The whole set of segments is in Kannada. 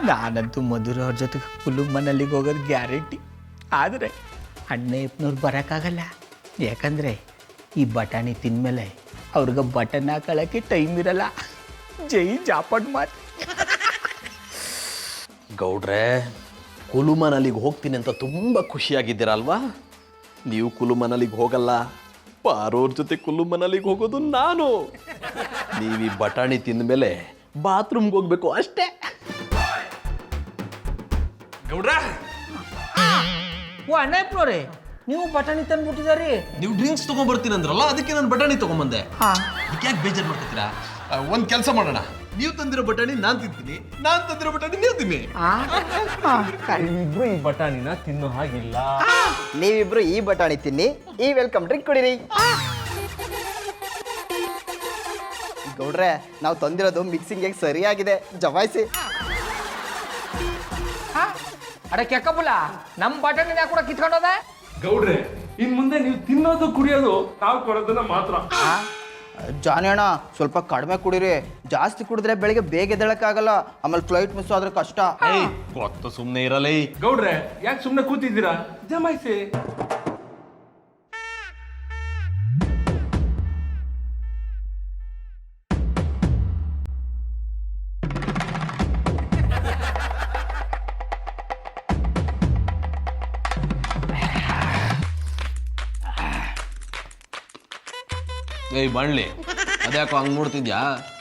ನಾನಂತೂ ಮಧುರ ಅವ್ರ ಜೊತೆಗೆ ಕುಲು ಮನಲ್ಲಿಗೆ ಹೋಗೋದು ಗ್ಯಾರಂಟಿ. ಆದರೆ ಅಣ್ಣಯ್ಯಪ್ಪನವ್ರು ಬರೋಕ್ಕಾಗಲ್ಲ. ಯಾಕಂದರೆ ಈ ಬಟಾಣಿ ತಿಂದಮೇಲೆ ಅವ್ರಿಗೆ ಬಟನ್ ಹಾಕೊಳ್ಳೋಕ್ಕೆ ಟೈಮ್ ಇರಲ್ಲ. ಜೈ ಜಾಪಡ್ ಮಾತು. ಗೌಡ್ರೆ, ಕುಲುಮನಲ್ಲಿಗೆ ಹೋಗ್ತೀನಿ ಅಂತ ತುಂಬ ಖುಷಿಯಾಗಿದ್ದೀರಲ್ವಾ? ನೀವು ಕುಲುಮನಲ್ಲಿಗೆ ಹೋಗಲ್ಲ, ಪಾರೋರ್ ಜೊತೆ ಕುಲುಮನಲ್ಲಿಗೆ ಹೋಗೋದು ನಾನು. ನೀವು ಈ ಬಟಾಣಿ ತಿಂದ ಮೇಲೆ ಬಾತ್ರೂಮ್ಗೆ ಹೋಗ್ಬೇಕು ಅಷ್ಟೇ. ಗೌಡ್ರ, ಓ ಅಣ್ಣಯ್ಯಪ್ಪನವ್ರೆ, ನೀವು ಬಟಾಣಿ ತಂದ್ಬಿಟ್ಟಿದಾರಿ. ನೀವು ಡ್ರಿಂಕ್ಸ್ ತೊಗೊಂಡ್ಬರ್ತೀನಿ ಅಂದ್ರಲ್ಲ, ಅದಕ್ಕೆ ನಾನು ಬಟಾಣಿ ತೊಗೊಂಬಂದೆ. ಅದಕ್ಕೆ ಯಾಕೆ ಬೇಜಾರು ಮಾಡ್ಕೊತೀರಾ? ಒಂದು ಕೆಲಸ ಮಾಡೋಣ, ನೀವು ತಂದಿರೋ ಬಟಾಣಿ ನಾನು ತಿಂತೀನಿ, ನಾನು ತಂದಿರೋ ಬಟಾಣಿ ನೀವು ತಿನ್ನಿ. ಇಬ್ರು ಈ ಬಟಾಣಿನ ತಿನ್ನೋ ಹಾಗಿಲ್ಲ. ನೀವಿಬ್ರು ಈ ಬಟಾಣಿ ತಿನ್ನಿ, ಈ ವೆಲ್ಕಮ್ ಡ್ರಿಂಕ್ ಕುಡೀರಿ. ಗೌಡ್ರೆ, ನಾವು ತಂದಿರೋದು ಮಿಕ್ಸಿಂಗ್ ಸರಿಯಾಗಿದೆ, ಜವಾಯಿಸಿ. ಅರೆ ಕೆಕ್ಕಬುಲ, ನಮ್ಮ ಬಟಾಣಿನ ಕೂಡ ಕಿತ್ಕೊಂಡೋದ. ಗೌಡ್ರೆ, ಇನ್ ಮುಂದೆ ನೀವು ತಿನ್ನೋದು ಕುಡಿಯೋದು ನಾವು ಕೊಡೋದನ್ನ ಮಾತ್ರ. ಜಾನಿ ಅಣ್ಣ, ಸ್ವಲ್ಪ ಕಡಿಮೆ ಕುಡೀರಿ. ಜಾಸ್ತಿ ಕುಡಿದ್ರೆ ಬೆಳಿಗ್ಗೆ ಬೇಗ ಎದ್ದೇಳಕ್ಕಾಗಲ್ಲ, ಆಮೇಲೆ ಫ್ಲೈಟ್ ಮಿಸ್ ಆದ್ರೆ ಕಷ್ಟ. ಗೊತ್ತು, ಸುಮ್ಮನೆ ಇರಲಿ. ಗೌಡ್ರೆ, ಯಾಕೆ ಸುಮ್ಮನೆ ಕೂತಿದ್ದೀರಾ? ಜಮಾಯಿಸಿ. ಏಯ್ ಬಾಣ್ಲಿ, ಅದ್ಯಾಕೋ ಹಂಗೆ ನೋಡ್ತಿದ್ಯಾ?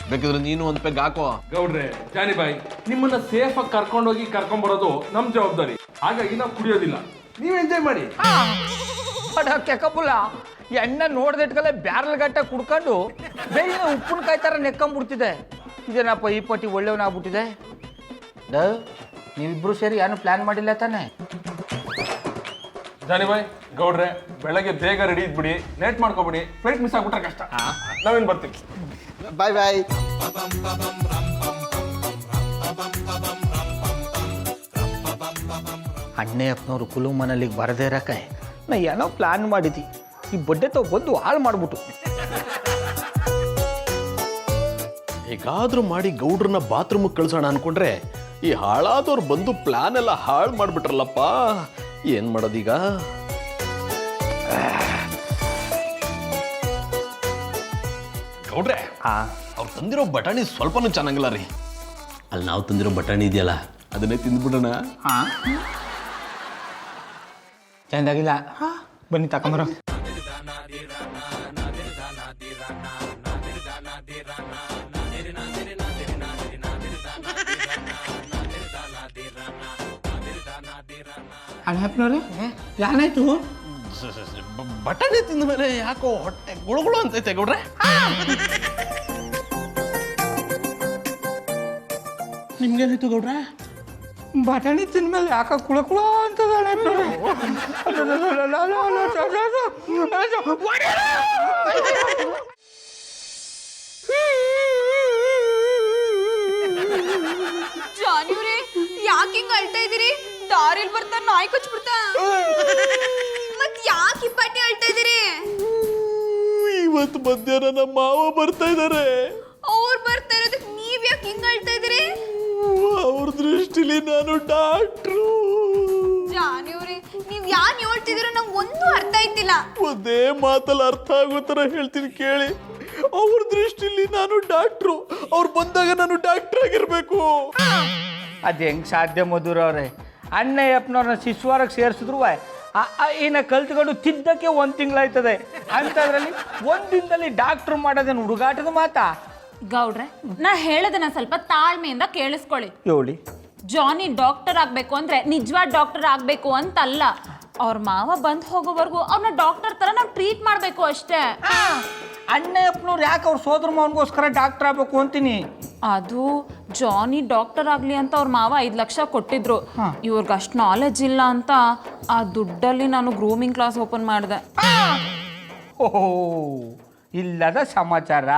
ಬೇಕಿದ್ರೆ ನೀನು ಒಂದು ಪೆಗ್ ಹಾಕೋ. ಗೌಡ್ರೆ, ಜಾನಿಬಾಯಿ, ನಿಮ್ಮನ್ನ ಸೇಫ್ ಆಗಿ ಕರ್ಕೊಂಡೋಗಿ ಕರ್ಕೊಂಡ್ಬರೋದು ನಮ್ ಜವಾಬ್ದಾರಿ. ಹಾಗಾಗಿ ನಾವು ಕುಡಿಯೋದಿಲ್ಲ, ನೀವು ಎಂಜಾಯ್ ಮಾಡಿ. ಅಡ ಕೆಕ್ಕಬುಲ, ಎಣ್ಣೆ ನೋಡ್ದಿಟ್ಕಲೆ ಬ್ಯಾರಲ್ ಗಟ್ಟ ಕುಡ್ಕೊಂಡು ಬೇಯಿನ ಉಪ್ಪಿನಕಾಯಿ ಥರ ನೆಕ್ಕೊಂಬಿಡ್ತಿದೆ. ಇದೇನಪ್ಪ ಈ ಪಟ್ಟಿ ಒಳ್ಳೆಯವನಾಗ್ಬಿಟ್ಟಿದೆ. ನೀವಿಬ್ರು ಸೇರಿ ಏನು ಪ್ಲಾನ್ ಮಾಡಿಲ್ಲ ತಾನೆ? ಜಾನಿಬಾಯಿ, ಗೌಡ್ರೆ, ಬೆಳಗ್ಗೆ ಬೇಗ ರೆಡಿ ಇದ್ಬಿಡಿ, ಲೇಟ್ ಮಾಡ್ಕೊಬಿಡಿ. ಫ್ಲೈಟ್ ಮಿಸ್ ಆಗ್ಬಿಟ್ರೆ ಕಷ್ಟ. ನಾವೇನ್ ಬರ್ತೀವಿ. ಬಾಯ್ ಬಾಯ್. ಅಣ್ಣಯ್ಯಪ್ಪನವ್ರು ಕುಲು ಮನಲ್ಲಿಗೆ ಬರದೇ ಇರಕ್ಕೆ ನಾ ಏನೋ ಪ್ಲಾನ್ ಮಾಡಿದ್ವಿ. ಈ ಬಡ್ಡೆ ತಾವು ಬಂದು ಹಾಳು ಮಾಡ್ಬಿಟ್ಟು. ಹೇಗಾದ್ರೂ ಮಾಡಿ ಗೌಡ್ರನ್ನ ಬಾತ್ರೂಮಿಗೆ ಕಳ್ಸೋಣ ಅನ್ಕೊಂಡ್ರೆ ಈ ಹಾಳಾದವ್ರು ಬಂದು ಪ್ಲಾನ್ ಎಲ್ಲ ಹಾಳು ಮಾಡ್ಬಿಟ್ರಲ್ಲಪ್ಪ. ಏನ್ ಮಾಡೋದೀಗ? ಗೌಡ್ರೆ, ಅವ್ರು ತಂದಿರೋ ಬಟಾಣಿ ಸ್ವಲ್ಪನೂ ಚೆನ್ನಾಗಿಲ್ಲ ರೀ. ಅಲ್ಲಿ ನಾವು ತಂದಿರೋ ಬಟಾಣಿ ಇದೆಯಲ್ಲ, ಅದನ್ನೇ ತಿಂದ್ಬಿಡೋಣ. ಚೆಂದಾಗಿಲ್ಲ, ಬನ್ನಿ ತಕೊಂಬರೋ. ಅಣ್ಣಪ್ಪನವ್ರೆ, ಏನಾಯ್ತು? ಬಟಾಣಿ ತಿಂದ ಮೇಲೆ ಯಾಕೋ ಹೊಟ್ಟೆ ಗುಳುಗುಳು ಅಂತೈತೆ ಗೌಡ್ರೆ. ನಿಮ್ಗೇನಾಯ್ತು ಗೌಡ್ರೆ? ಬಟಾಣಿ ತಿಂದ್ಮೇಲೆ ಯಾಕ ಕುಳ ಕುಳ ಅಂತದ ಜಾನಿವ್ರೆ, ಯಾಕೆ ಹಿಂಗ ಅಳ್ತಾ ಇದೀರಿ? ದಾರಿಲ್ ಬರ್ತಾ ನಾಯಿ ಕಚ್ಬಿಡ್ತಾ. ಮತ್ ಯಾಕೆ ಈ ಪಾಟಿ ಅಳ್ತಾ ಇದೀರಿ? ಇವತ್ತು ಮಧ್ಯಾಹ್ನ ನಮ್ಮ ಮಾವ ಬರ್ತಾ ಇದಾರೆ. ಅವ್ರು ಬರ್ತಾ ಇರೋದಕ್ಕೆ ನೀವ್ ಯಾಕೆ ಹಿಂಗ ಅಳ್ತಾ ಇದೀರಿ? ಅವ್ರ ದೃಷ್ಟಿಲಿ ನಾನು ಡಾಕ್ಟ್ರು. ಜಾನಿವ್ರೆ, ನೀವ್ ಯಾನ್ ಹೇಳ್ತಿದಿರೋ ನಂಗೆ ಒಂದು ಅರ್ಥ ಆಯ್ತಿಲ್ಲ. ಒಂದೇ ಮಾತಲ್ಲಿ ಅರ್ಥ ಆಗೋ ಥರ ಹೇಳ್ತೀನಿ ಕೇಳಿ. ಅವ್ರ ದೃಷ್ಟಿಲಿ ನಾನು ಡಾಕ್ಟ್ರು, ಅವ್ರು ಬಂದಾಗ ನಾನು ಡಾಕ್ಟರ್ ಆಗಿರ್ಬೇಕು. ಅದು ಹೆಂಗೆ ಸಾಧ್ಯ ಮಧುರ ಅವ್ರೆ? ಅಣ್ಣಯ್ಯಪ್ಪನವ್ರನ್ನ ಶಿಶುವಾರಕ್ಕೆ ಸೇರಿಸಿದ್ರು ಇನ್ನ ಕಲ್ತ್ಕೊಂಡು ತಿದ್ದಕ್ಕೆ 1 ತಿಂಗಳಾಯ್ತದೆ. ಅಂಥದ್ರಲ್ಲಿ 1 ದಿನದಲ್ಲಿ ಡಾಕ್ಟ್ರು ಮಾಡೋದೇನು ಹುಡುಗಾಟದ ಮಾತಾ? ಗೌಡ್ರೆ, ನಾ ಹೇಳೋದನ್ನ ಸ್ವಲ್ಪ ತಾಳ್ಮೆಯಿಂದ ಕೇಳಿಸ್ಕೊಳ್ಳಿ. ಹೇಳಿ. ಜಾನಿ ಡಾಕ್ಟರ್ ಆಗ್ಬೇಕು ಅಂದ್ರೆ ನಿಜವಾದ ಡಾಕ್ಟರ್ ಆಗ್ಬೇಕು ಅಂತಲ್ಲ. ಅವ್ರ ಮಾವ ಬಂದ್ ಹೋಗೋವರೆಗೂ ಅವ್ರನ್ನ ಡಾಕ್ಟರ್ ತರ ನಾವು ಟ್ರೀಟ್ ಮಾಡ್ಬೇಕು ಅಷ್ಟೇ. ಅಣ್ಣಯ್ಯಪ್ಪನವ್ರು ಯಾಕೆ ಅವ್ರ ಸೋದರ ಮಾವನಿಗೋಸ್ಕರ ಡಾಕ್ಟರ್ ಆಗ್ಬೇಕು ಅಂತೀನಿ? ಅದು ಜಾನಿ ಡಾಕ್ಟರ್ ಆಗ್ಲಿ ಅಂತ ಅವ್ರ ಮಾವ 5 ಲಕ್ಷ ಕೊಟ್ಟಿದ್ರು. ಇವ್ರಿಗೆ ಅಷ್ಟು ನಾಲೆಜ್ ಇಲ್ಲ ಅಂತ ಆ ದುಡ್ಡಲ್ಲಿ ನಾನು ಗ್ರೂಮಿಂಗ್ ಕ್ಲಾಸ್ ಓಪನ್ ಮಾಡಿದೆ. ಓಹೋ, ಇಲ್ಲದ ಸಮಾಚಾರ.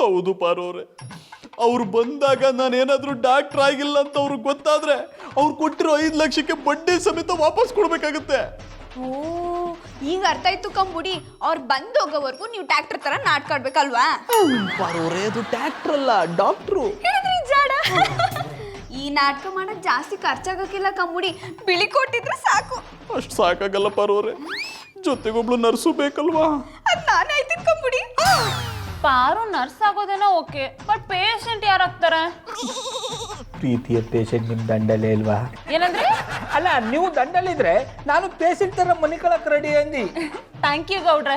ಹೌದು ಪಾರೋರೆ, ಅವ್ರು ಬಂದಾಗ ನಾನೇನಾದ್ರೂ ಡಾಕ್ಟರ್ ಆಗಿಲ್ಲ ಅಂತ ಅವ್ರಿಗೆ ಗೊತ್ತಾದ್ರೆ ಅವ್ರು ಕೊಟ್ಟಿರೋ 5 ಲಕ್ಷಕ್ಕೆ ಬಡ್ಡಿ ಸಮೇತ ವಾಪಸ್ ಕೊಡ್ಬೇಕಾಗತ್ತೆ. ಓ, ಈಗ ಅರ್ಥ ಆಯ್ತು ಕಂಬುಡಿ. ಅವ್ರು ಬಂದ್ ಹೋಗೋವರೆಗೂ ನೀವು ಟ್ಯಾಕ್ಟರ್ ತರ ನಾಟಕ ಆಡ್ಬೇಕಲ್ವಾ? ಪಾರೋರೆ, ಅದು ಡಾಕ್ಟರ್ ಅಲ್ಲ, ಡಾಕ್ಟ್ರು. ಹೇಳಿದ್ರಿ ಜಾಡ. ಈ ನಾಟಕ ಮಾಡಕ್ ಜಾಸ್ತಿ ಖರ್ಚಾಗಕ್ಕಿಲ್ಲ ಕಮ್ಮುಡಿ, ಬಿಳಿ ಕೊಟ್ಟಿದ್ರೆ ಸಾಕು. ಅಷ್ಟು ಸಾಕಾಗಲ್ಲ ಪಾರೋರೆ, ಜೊತೆಗೊಬ್ಳು ನರ್ಸು ಬೇಕಲ್ವಾ? ಅದ್ ನಾನೇ ಆಯ್ತೀನಿ ಕಮ್ಮುಡಿ. ಪಾರು ನರ್ಸ್ ಆಗೋದೇನೋ ಓಕೆ, ಬಟ್ ಪೇಷಂಟ್ ಯಾರಾಗ್ತಾರೆ? ಪ್ರೀತಿಯ ಪೇಷಂಟ್ ನಿಮ್ಮ ದಂಡಲೇ ಇಲ್ವಾ? ಏನಂದ್ರೆ? ಅಲ್ಲ, ನೀವು ದಂಡಲಿದ್ರೆ ನಾನು ಪೇಷಂಟ್ ಥರ ಮನೆ ಕಳಕ್ಕೆ ರೆಡಿ ಅಂದಿ. ಥ್ಯಾಂಕ್ ಯು ಗೌಡ್ರೆ.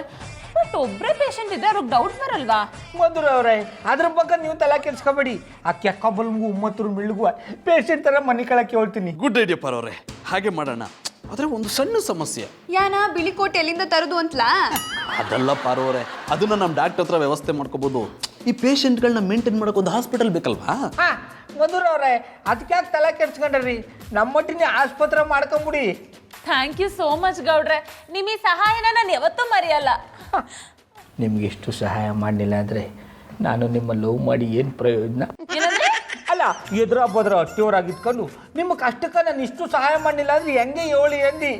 ಬಟ್ ಒಬ್ಬರೇ ಪೇಷಂಟ್ ಇದ್ರೆ ಅವ್ರಿಗೆ ಡೌಟ್ ಬರಲ್ವಾ? ಮಧುರ ಅವರೇ, ಅದ್ರ ಬಗ್ಗೆ ನೀವು ತಲೆ ಕೆಡ್ಸ್ಕೊಬೇಡಿ. ಆ ಕೆಕ್ಕಬಲ್ಗೂ ಉಮ್ಮತ್ತರು ಮಿಳ್ಗುವ ಪೇಷಂಟ್ ಥರ ಮನೆ ಕಳಕ್ಕೆ ಹೇಳ್ತೀನಿ. ಗುಡ್ ಐಡಿಯಾ ಪಾರೋರೆ, ಹಾಗೆ ಮಾಡೋಣ. ಆದರೆ ಒಂದು ಸಣ್ಣ ಸಮಸ್ಯೆ. ಯಾನ ಬಿಳಿ ಕೋಟ್ ಎಲ್ಲಿಂದ ತರೋದು ಅಂತಲಾ? ಅದಲ್ಲ ಪಾರೋರೆ, ಅದನ್ನ ನಮ್ಮ ಡಾಕ್ಟರ್ ಹತ್ರ ವ್ಯವಸ್ಥೆ ಮಾಡ್ಕೋಬಹುದು. ಈ ಪೇಷಂಟ್ಗಳನ್ನ ಮೇಂಟೈನ್ ಮಾಡೋಕೆ ಒಂದು ಹಾಸ್ಪಿಟಲ್ ಬೇಕಲ್ವಾ? ಹಾಂ ಮಧುರ ಅವರೇ, ಅದಕ್ಕೆ ಯಾಕೆ ತಲೆ ಕೆಡ್ಸ್ಕೊಂಡ್ರಿ? ನಮ್ಮೊಟ್ಟಿನೇ ಆಸ್ಪತ್ರೆ ಮಾಡ್ಕೊಂಬಿಡಿ. ಥ್ಯಾಂಕ್ ಯು ಸೋ ಮಚ್ ಗೌಡ್ರೆ. ನಿಮ್ಮ ಈ ಸಹಾಯನ ನಾನು ಯಾವತ್ತೂ ಮರೆಯಲ್ಲ. ನಿಮ್ಗೆ ಎಷ್ಟು ಸಹಾಯ ಮಾಡಲಿಲ್ಲ ಅಂದರೆ ನಾನು ನಿಮ್ಮ ಲವ್ ಮಾಡಿ ಏನು ಪ್ರಯೋಜನ? ಏನಂದ್ರೆ? ಅಲ್ಲ, ಎದುರ ಬದ್ರ ಅಟ್ಟಿಯವರಾಗಿದ್ಕೊಂಡು ನಿಮ್ಮ ಕಷ್ಟಕ್ಕೆ ನಾನು ಇಷ್ಟು ಸಹಾಯ ಮಾಡಲಿಲ್ಲ ಅಂದ್ರೆ ಹೆಂಗೆ ಹೇಳಿ ಅಂದು.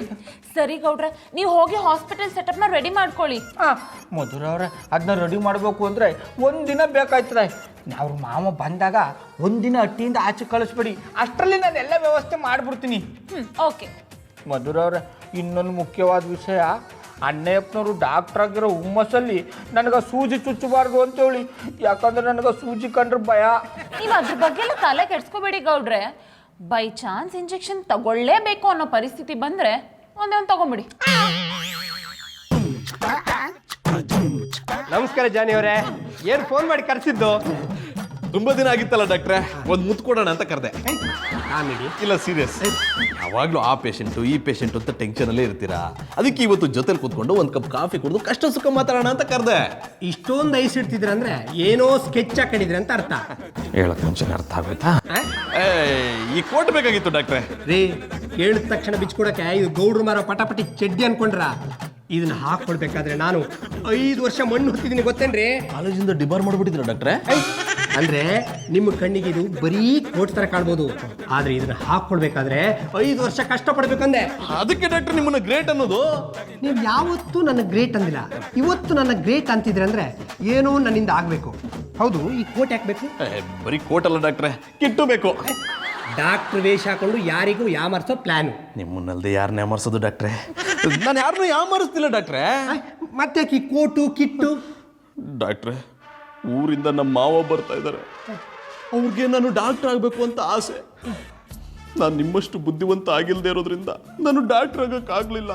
ಸರಿ ಗೌಡ್ರೆ, ನೀವು ಹೋಗಿ ಹಾಸ್ಪಿಟಲ್ ಸೆಟಪ್ನ ರೆಡಿ ಮಾಡ್ಕೊಳ್ಳಿ. ಹಾಂ ಮಧುರ ಅವರೇ, ಅದನ್ನ ರೆಡಿ ಮಾಡಬೇಕು ಅಂದರೆ ಒಂದಿನ ಬೇಕಾಯ್ತದೆ. ಅವ್ರ ಮಾವ ಬಂದಾಗ ಒಂದಿನ ಅಟ್ಟಿಯಿಂದ ಆಚೆ ಕಳಿಸ್ಬೇಡಿ, ಅಷ್ಟರಲ್ಲಿ ನಾನು ಎಲ್ಲ ವ್ಯವಸ್ಥೆ ಮಾಡಿಬಿಡ್ತೀನಿ. ಓಕೆ. ಮಧುರ ಅವರೇ, ಇನ್ನೊಂದು ಮುಖ್ಯವಾದ ವಿಷಯ, ಅಣ್ಣಯ್ಯಪ್ಪನವರು ಡಾಕ್ಟ್ರ್ ಆಗಿರೋ ಹುಮ್ಮಸ್ಸಲ್ಲಿ ನನಗೆ ಸೂಜಿ ಚುಚ್ಚಬಾರ್ದು ಅಂತೇಳಿ. ಯಾಕಂದ್ರೆ ನನಗೆ ಸೂಜಿ ಕಂಡ್ರೆ ಭಯ. ನೀವು ಅದ್ರ ಬಗ್ಗೆ ಎಲ್ಲ ತಲೆ ಕೆಡ್ಸ್ಕೋಬೇಡಿ ಗೌಡ್ರೆ. ಬೈ ಚಾನ್ಸ್ ಇಂಜೆಕ್ಷನ್ ತಗೊಳ್ಳೇಬೇಕು ಅನ್ನೋ ಪರಿಸ್ಥಿತಿ ಬಂದ್ರೆ ಒಂದೇ ಒಂದು ತಗೊಂಬಿಡಿ. ನಮಸ್ಕಾರ ಜಾನಿ ಅವರೇ, ಏನು ಫೋನ್ ಮಾಡಿ ಕರೆಸಿದ್ದು? ತುಂಬಾ ದಿನ ಆಗಿತ್ತಲ್ಲ ಡಾಕ್ಟ್ರೆ, ಒಂದು ಮುತ್ತು ಕೊಡೋಣ ಅಂತ ಕರೆದೆ. ಕಾಮಿಡಿ ಇಲ್ಲ, ಸೀರಿಯಸ್. ಯಾವಾಗಲೂ ಆ ಪೇಷಂಟು ಈ ಪೇಷಂಟು ಅಂತ ಟೆನ್ಷನಲ್ಲೇ ಇರ್ತೀರಾ. ಅದಕ್ಕೆ ಇವತ್ತು ಜೊತೆಲಿ ಕೂತ್ಕೊಂಡು ಒಂದು ಕಪ್ ಕಾಫಿ ಕುಡಿದು ಕಷ್ಟ ಸುಖ ಮಾತಾಡೋಣ ಅಂತ ಕರೆದೆ. ಇಷ್ಟೊಂದು ಐಸ್ ಇಡ್ತಿದ್ರ ಅಂದ್ರೆ ಏನೋ ಸ್ಕೆಚ್ ಹಾಕೊಂಡಿದ್ರೆ ಅಂತ ಅರ್ಥ. ಹೇಳಕ್ ಮುಂಚೆ ಅರ್ಥ ಆಗೋಯ್ತಾ? ಈ ಕೋಟ್ ಬೇಕಾಗಿತ್ತು ಡಾಕ್ಟ್ರೆ. ರೀ, ಹೇಳಿದ ತಕ್ಷಣ ಬಿಚ್ಕೊಡಕ್ಕೆ ಇದು ಗೌಡ್ರು ಮಾರೋ ಪಟಾಪಟಿ ಚಡ್ಡಿ ಅನ್ಕೊಂಡ್ರ? ಇದನ್ನ ಹಾಕೊಳ್ಬೇಕಾದ್ರೆ ನಾನು 5 ವರ್ಷ ಮಣ್ಣು ಹೊತ್ತಿದ್ದೀನಿ ಗೊತ್ತೇನ್ರಿ? ಕಾಲೇಜಿಂದ ಡಿಬಾರ್ ಮಾಡ್ಬಿಟ್ಟಿದ್ರ ಡಾಕ್ಟ್ರೆ? ಅಂದ್ರೆ ನಿಮ್ಮ ಕಣ್ಣಿಗೆ ಇದು ಬರೀ ಕೋಟ್ ತರ ಕಾಣ್ಬೋದು, ಆದ್ರೆ ಇದನ್ನ ಹಾಕೊಳ್ಬೇಕಾದ್ರೆ 5 ವರ್ಷ ಕಷ್ಟ ಪಡ್ಬೇಕಂದೆ. ಅದಕ್ಕೆ ಡಾಕ್ಟರ್ ನಿಮ್ಮನ್ನ ಗ್ರೇಟ್ ಅನ್ನೋದು. ನೀವು ಯಾವತ್ತೂ ನನ್ನ ಗ್ರೇಟ್ ಅಂದಿಲ್ಲ, ಇವತ್ತು ನನ್ನ ಗ್ರೇಟ್ ಅಂತಿದ್ರೆ ಅಂದ್ರೆ ಏನೋ ನನ್ನಿಂದ ಆಗ್ಬೇಕು. ಹೌದು, ಈ ಕೋಟ್ ಹಾಕ್ಬೇಕು? ಬರೀ ಕೋಟ್ ಅಲ್ಲ ಡಾಕ್ಟ್ರೆ, ಕಿಟ್ಟು ಬೇಕು. ಡಾಕ್ಟರ್ ವೇಷ ಹಾಕೊಂಡು ಯಾರಿಗೂ ಯಾಮರ್ಸೋ ಪ್ಲಾನು. ನಿಮ್ಮನ್ನಲ್ದೆ ಯಾರನ್ನ ಯಾಮರ್ಸೋದು ಡಾಕ್ಟ್ರೆ? ನಾನು ಯಾರನ್ನೂ ಯಾಮರ್ಸ್ತಿಲ್ಲ ಡಾಕ್ಟ್ರೆ. ಮತ್ತೆ ಈ ಕೋಟು ಕಿಟ್ಟು? ಡಾಕ್ಟ್ರೆ, ಊರಿಂದ ನಮ್ಮ ಮಾವ ಬರ್ತಾ ಇದ್ದಾರೆ. ಅವ್ರಿಗೆ ನಾನು ಡಾಕ್ಟರ್ ಆಗಬೇಕು ಅಂತ ಆಸೆ. ನಾನು ನಿಮ್ಮಷ್ಟು ಬುದ್ಧಿವಂತ ಆಗಿಲ್ಲದೆ ಇರೋದ್ರಿಂದ ನಾನು ಡಾಕ್ಟರ್ ಆಗಕ್ಕಾಗಲಿಲ್ಲ.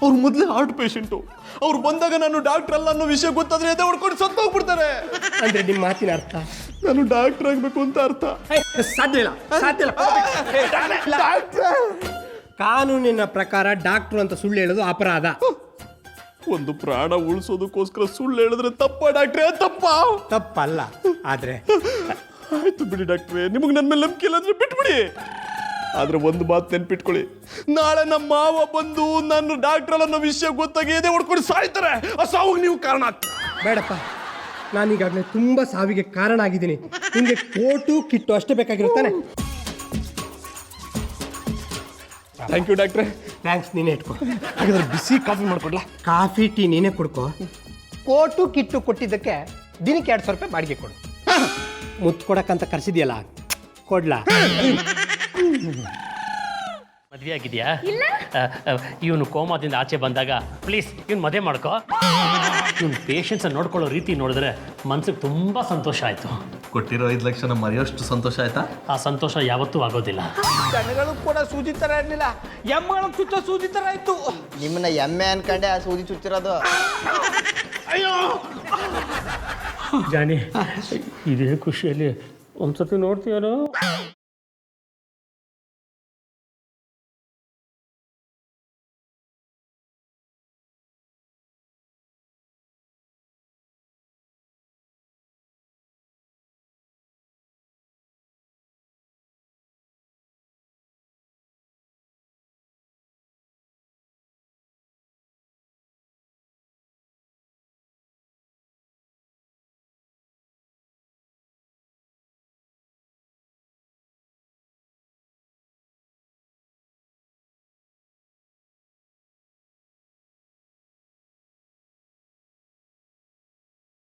ಅವ್ರು ಮೊದಲೇ ಹಾರ್ಟ್ ಪೇಷಂಟು. ಅವ್ರು ಬಂದಾಗ ನಾನು ಡಾಕ್ಟರ್ ಅಲ್ಲ ಅನ್ನೋ ವಿಷಯ ಗೊತ್ತಾದ್ರೆ ಎದೆ ಹೊಡ್ಕೊಂಡು ಸತ್ತೋಗ್ಬಿಡ್ತಾರೆ. ಅಂದ್ರೆ ನಿಮ್ಮ ಮಾತಿನ ಅರ್ಥ ನಾನು ಡಾಕ್ಟರ್ ಆಗಬೇಕು ಅಂತ ಅರ್ಥ. ಸಾಧ್ಯ ಇಲ್ಲ, ಸಾಧ್ಯ ಇಲ್ಲ. ಕಾನೂನಿನ ಪ್ರಕಾರ ಡಾಕ್ಟರ್ ಅಂತ ಸುಳ್ಳು ಹೇಳೋದು ಅಪರಾಧ. ಒಂದು ಪ್ರಾಣ ಉಳಿಸೋದಕ್ಕೋಸ್ಕರ ಸುಳ್ಳು ಹೇಳಿದ್ರೆ ತಪ್ಪ ಡಾಕ್ಟ್ರೆ? ತಪ್ಪಲ್ಲ, ಆದ್ರೆ ಆಯ್ತು ಬಿಡಿ ಡಾಕ್ಟ್ರೆ, ನಿಮಗೆ ನನ್ನ ಮೇಲೆ ನಂಬಿಕೆ ಇಲ್ಲ ಅಂದ್ರೆ ಬಿಟ್ಬಿಡಿ. ಆದ್ರೆ ಒಂದು ಮಾತು ನೆನ್ಪಿಟ್ಕೊಳ್ಳಿ, ನಾಳೆ ನಮ್ಮ ಮಾವ ಬಂದು ನಾನು ಡಾಕ್ಟರ್ ಅನ್ನೋ ವಿಷಯ ಗೊತ್ತಾಗಿ ಎದೆ ಹೊಡ್ಕೊಂಡು ಸಾಯ್ತಾರೆ. ಆ ಸಾವು ನೀವು ಕಾರಣ ಆಗ್ತೀರ. ಬೇಡಪ್ಪ, ನಾನೀಗಾಗಲೇ ತುಂಬಾ ಸಾವಿಗೆ ಕಾರಣ ಆಗಿದ್ದೀನಿ. ನಿಮಗೆ ಕೋಟು ಕಿಟ್ಟು ಅಷ್ಟೇ ಬೇಕಾಗಿರುತ್ತಾನೆ. ಥ್ಯಾಂಕ್ ಯು ಡಾಕ್ಟ್ರೆ. ಥ್ಯಾಂಕ್ಸ್, ನೀನೇ ಇಟ್ಕೋ. ಹಾಗಾದ್ರೆ ಬಿಸಿ ಕಾಫಿ ಮಾಡ್ಕೊಡ್ಲಾ? ಕಾಫಿ ಟೀ ನೀನೇ ಕುಡ್ಕೋ. ಕೋಟು ಕಿಟ್ಟು ಕೊಟ್ಟಿದ್ದಕ್ಕೆ ದಿನಕ್ಕೆ 200 ರೂಪಾಯಿ ಬಾಡಿಗೆ ಕೊಡು. ಮುತ್ತು ಕೊಡಕ್ಕಂತ ಕರ್ಸಿದ್ಯಲ್ಲ, ಕೊಡ್ಲಾ? ಮದುವೆ ಆಗಿದೆಯಾ? ಇವನು ಕೋಮಾದಿಂದ ಆಚೆ ಬಂದಾಗ ಪ್ಲೀಸ್ ಇವನು ಮದುವೆ ಮಾಡ್ಕೋ. ಇವನು ಪೇಷನ್ಸ್ ನೋಡ್ಕೊಳ್ಳೋ ರೀತಿ ನೋಡಿದ್ರೆ ಮನ್ಸಿಗೆ ತುಂಬ ಸಂತೋಷ ಆಯಿತು. ಕೊಟ್ಟಿರೋ 5 ಲಕ್ಷ ಮರೆಯೋಷ್ಟು ಸಂತೋಷ ಆಯ್ತಾ? ಆ ಸಂತೋಷ ಯಾವತ್ತೂ ಆಗೋದಿಲ್ಲ. ದನಗಳು ಕೂಡ ಸೂಜಿ ಥರ ಇರಲಿಲ್ಲ, ಎಮ್ಮೆಗಳು ಚುಚ್ಚೋ ಸೂಜಿ ಥರ ಇತ್ತು. ನಿಮ್ಮನ್ನ ಎಮ್ಮೆ ಅನ್ಕಂಡೆ ಆ ಸೂಜಿ ಚುಚ್ಚಿರೋದು. ಜಾನಿ, ಇದೇ ಖುಷಿಯಲ್ಲಿ ಒಂದ್ಸತಿ ನೋಡ್ತೀಯಾರೋ?